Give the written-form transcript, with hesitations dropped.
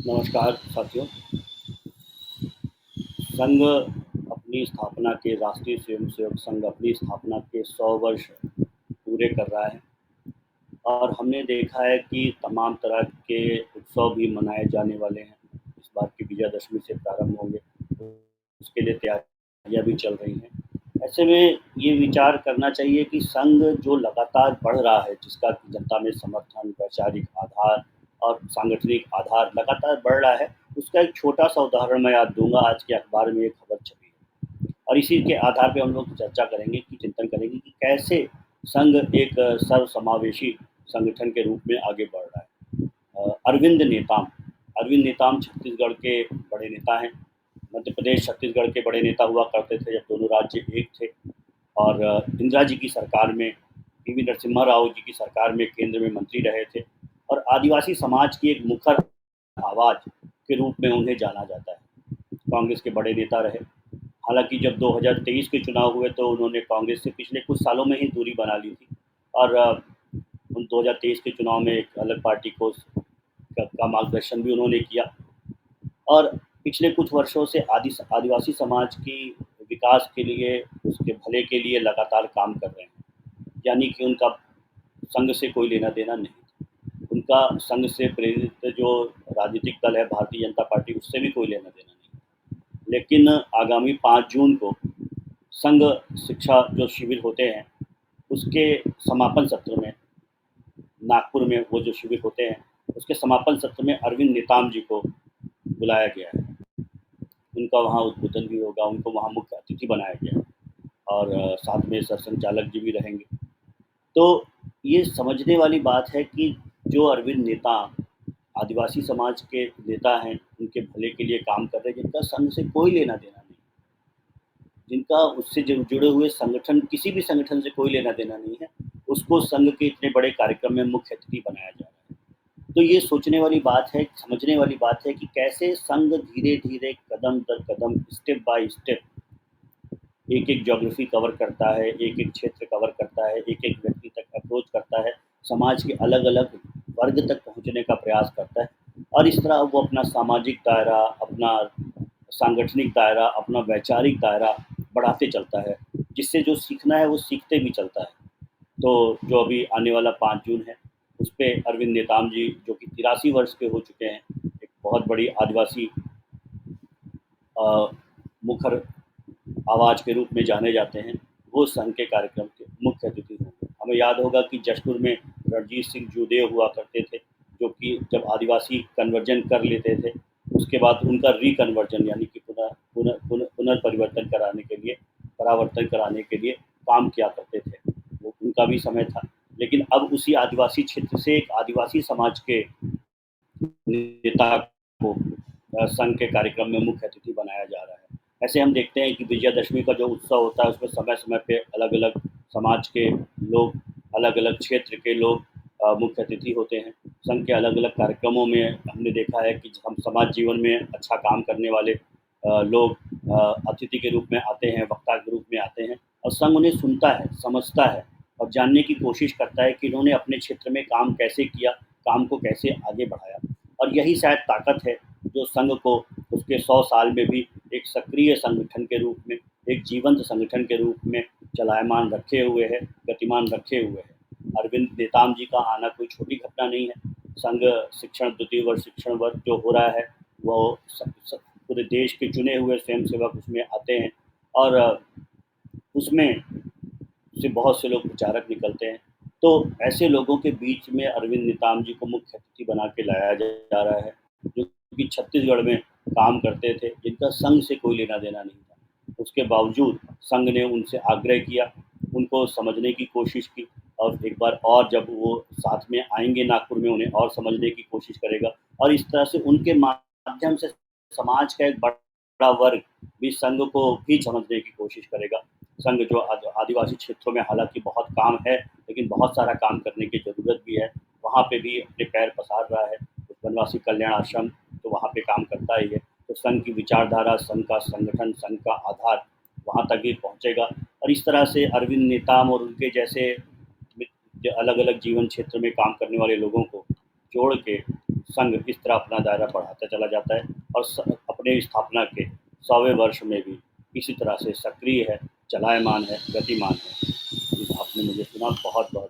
नमस्कार साथियों। संघ अपनी स्थापना के राष्ट्रीय स्वयंसेवक संघ अपनी स्थापना के 100 वर्ष पूरे कर रहा है और हमने देखा है कि तमाम तरह के उत्सव भी मनाए जाने वाले हैं। इस बार की विजयादशमी से प्रारंभ होंगे, उसके लिए तैयारियां भी चल रही हैं। ऐसे में ये विचार करना चाहिए कि संघ जो लगातार बढ़ रहा है, जिसका कि जनता में समर्थन, वैचारिक आधार और सांगठनिक आधार लगातार बढ़ रहा है, उसका एक छोटा सा उदाहरण मैं आज दूंगा। आज के अखबार में एक खबर छपी है और इसी के आधार पे हम लोग चर्चा करेंगे कि चिंतन करेंगे कि कैसे संघ एक सर्वसमावेशी संगठन के रूप में आगे बढ़ रहा है। अरविंद नेताम छत्तीसगढ़ के बड़े नेता हैं। मध्य प्रदेश छत्तीसगढ़ के बड़े नेता हुआ करते थे जब दोनों राज्य एक थे और इंदिरा जी की सरकार में, पीवी नरसिम्हा राव जी की सरकार में केंद्र में मंत्री रहे थे और आदिवासी समाज की एक मुखर आवाज़ के रूप में उन्हें जाना जाता है। कांग्रेस के बड़े नेता रहे। हालांकि जब 2023 के चुनाव हुए तो उन्होंने कांग्रेस से पिछले कुछ सालों में ही दूरी बना ली थी और उन 2023 के चुनाव में एक अलग पार्टी को का मार्गदर्शन भी उन्होंने किया और पिछले कुछ वर्षों से आदिवासी समाज की विकास के लिए, उसके भले के लिए लगातार काम कर रहे हैं। यानी कि उनका संघ से कोई लेना देना नहीं, उनका संघ से प्रेरित जो राजनीतिक दल है भारतीय जनता पार्टी, उससे भी कोई लेना देना नहीं। लेकिन आगामी 5 जून को संघ शिक्षा जो शिविर होते हैं, उसके समापन सत्र में नागपुर में वो जो शिविर होते हैं, उसके समापन सत्र में अरविंद नेताम जी को बुलाया गया है। उनका वहाँ उद्बोधन भी होगा, उनको वहाँ मुख्य अतिथि बनाया गया है और साथ में सरसंघचालक जी भी रहेंगे। तो ये समझने वाली बात है कि जो अरविंद नेता आदिवासी समाज के नेता हैं, उनके भले के लिए काम कर रहे हैं, जिनका संघ से कोई लेना देना नहीं, जिनका उससे जुड़े हुए संगठन, किसी भी संगठन से कोई लेना देना नहीं है, उसको संघ के इतने बड़े कार्यक्रम में मुख्य अतिथि बनाया जा रहा है। तो ये सोचने वाली बात है, समझने वाली बात है कि कैसे संघ धीरे धीरे, कदम दर कदम, स्टेप बाय स्टेप एक एक ज्योग्राफी कवर करता है, एक एक क्षेत्र कवर करता है, एक एक व्यक्ति तक अप्रोच करता है, समाज के अलग अलग वर्ग तक पहुंचने का प्रयास करता है और इस तरह वो अपना सामाजिक दायरा, अपना सांगठनिक दायरा, अपना वैचारिक दायरा बढ़ाते चलता है, जिससे जो सीखना है वो सीखते भी चलता है। तो जो अभी आने वाला 5 जून है, उस पे अरविंद नेताम जी, जो कि 83 वर्ष के हो चुके हैं, एक बहुत बड़ी आदिवासी मुखर आवाज़ के रूप में जाने जाते हैं, वो संघ के कार्यक्रम के मुख्य अतिथि होंगे। हमें याद होगा कि जशपुर में रणजीत सिंह जूदेव हुआ करते थे, जो कि जब आदिवासी कन्वर्जन कर लेते थे, उसके बाद उनका रिकन्वर्जन यानी कि पुनर्परिवर्तन कराने के लिए, परावर्तन कराने के लिए काम किया करते थे। वो उनका भी समय था। लेकिन अब उसी आदिवासी क्षेत्र से एक आदिवासी समाज के नेता को संघ के कार्यक्रम में मुख्य अतिथि बनाया जा रहा है। ऐसे हम देखते हैं कि विजयादशमी का जो उत्सव होता है, उसमें समय समय पे अलग अलग समाज के लोग, अलग अलग क्षेत्र के लोग मुख्य अतिथि होते हैं। संघ के अलग अलग कार्यक्रमों में हमने देखा है कि हम समाज जीवन में अच्छा काम करने वाले लोग अतिथि के रूप में आते हैं, वक्ता के रूप में आते हैं और संघ उन्हें सुनता है, समझता है और जानने की कोशिश करता है कि इन्होंने अपने क्षेत्र में काम कैसे किया, काम को कैसे आगे बढ़ाया। और यही शायद ताकत है जो संघ को उसके 100 साल में भी एक सक्रिय संगठन के रूप में, एक जीवंत संगठन के रूप में चलायमान रखे हुए है, गतिमान रखे हुए है। अरविंद नेताम जी का आना कोई छोटी घटना नहीं है। संघ शिक्षण, द्वितीय वर्ष शिक्षण वर्ग जो हो रहा है, वो पूरे देश के चुने हुए स्वयंसेवक उसमें आते हैं और उसमें से बहुत से लोग प्रचारक निकलते हैं। तो ऐसे लोगों के बीच में अरविंद नेताम जी को मुख्य अतिथि बना के लाया जा रहा है, जो कि छत्तीसगढ़ में काम करते थे, जिनका संघ से कोई लेना देना नहीं था। उसके बावजूद संघ ने उनसे आग्रह किया, उनको समझने की कोशिश की और एक बार और जब वो साथ में आएंगे नागपुर में, उन्हें और समझने की कोशिश करेगा और इस तरह से उनके माध्यम से समाज का एक बड़ा वर्ग भी संघ को भी समझने की कोशिश करेगा। संघ जो आदिवासी क्षेत्रों में हालांकि बहुत काम है, लेकिन बहुत सारा काम करने की ज़रूरत भी है, वहाँ पे भी अपने पैर पसार रहा है। वनवासी कल्याण आश्रम तो वहाँ पे काम करता ही है। तो संघ की विचारधारा, संघ का संगठन, संघ का आधार वहाँ तक भी पहुँचेगा और इस तरह से अरविंद नेताम और उनके जैसे अलग अलग जीवन क्षेत्र में काम करने वाले लोगों को जोड़ के संघ इस तरह अपना दायरा बढ़ाता चला जाता है और अपने स्थापना के 100वें वर्ष में भी इसी तरह से सक्रिय है, चलायमान है, गतिमान है। आपने मुझे सुना, बहुत बहुत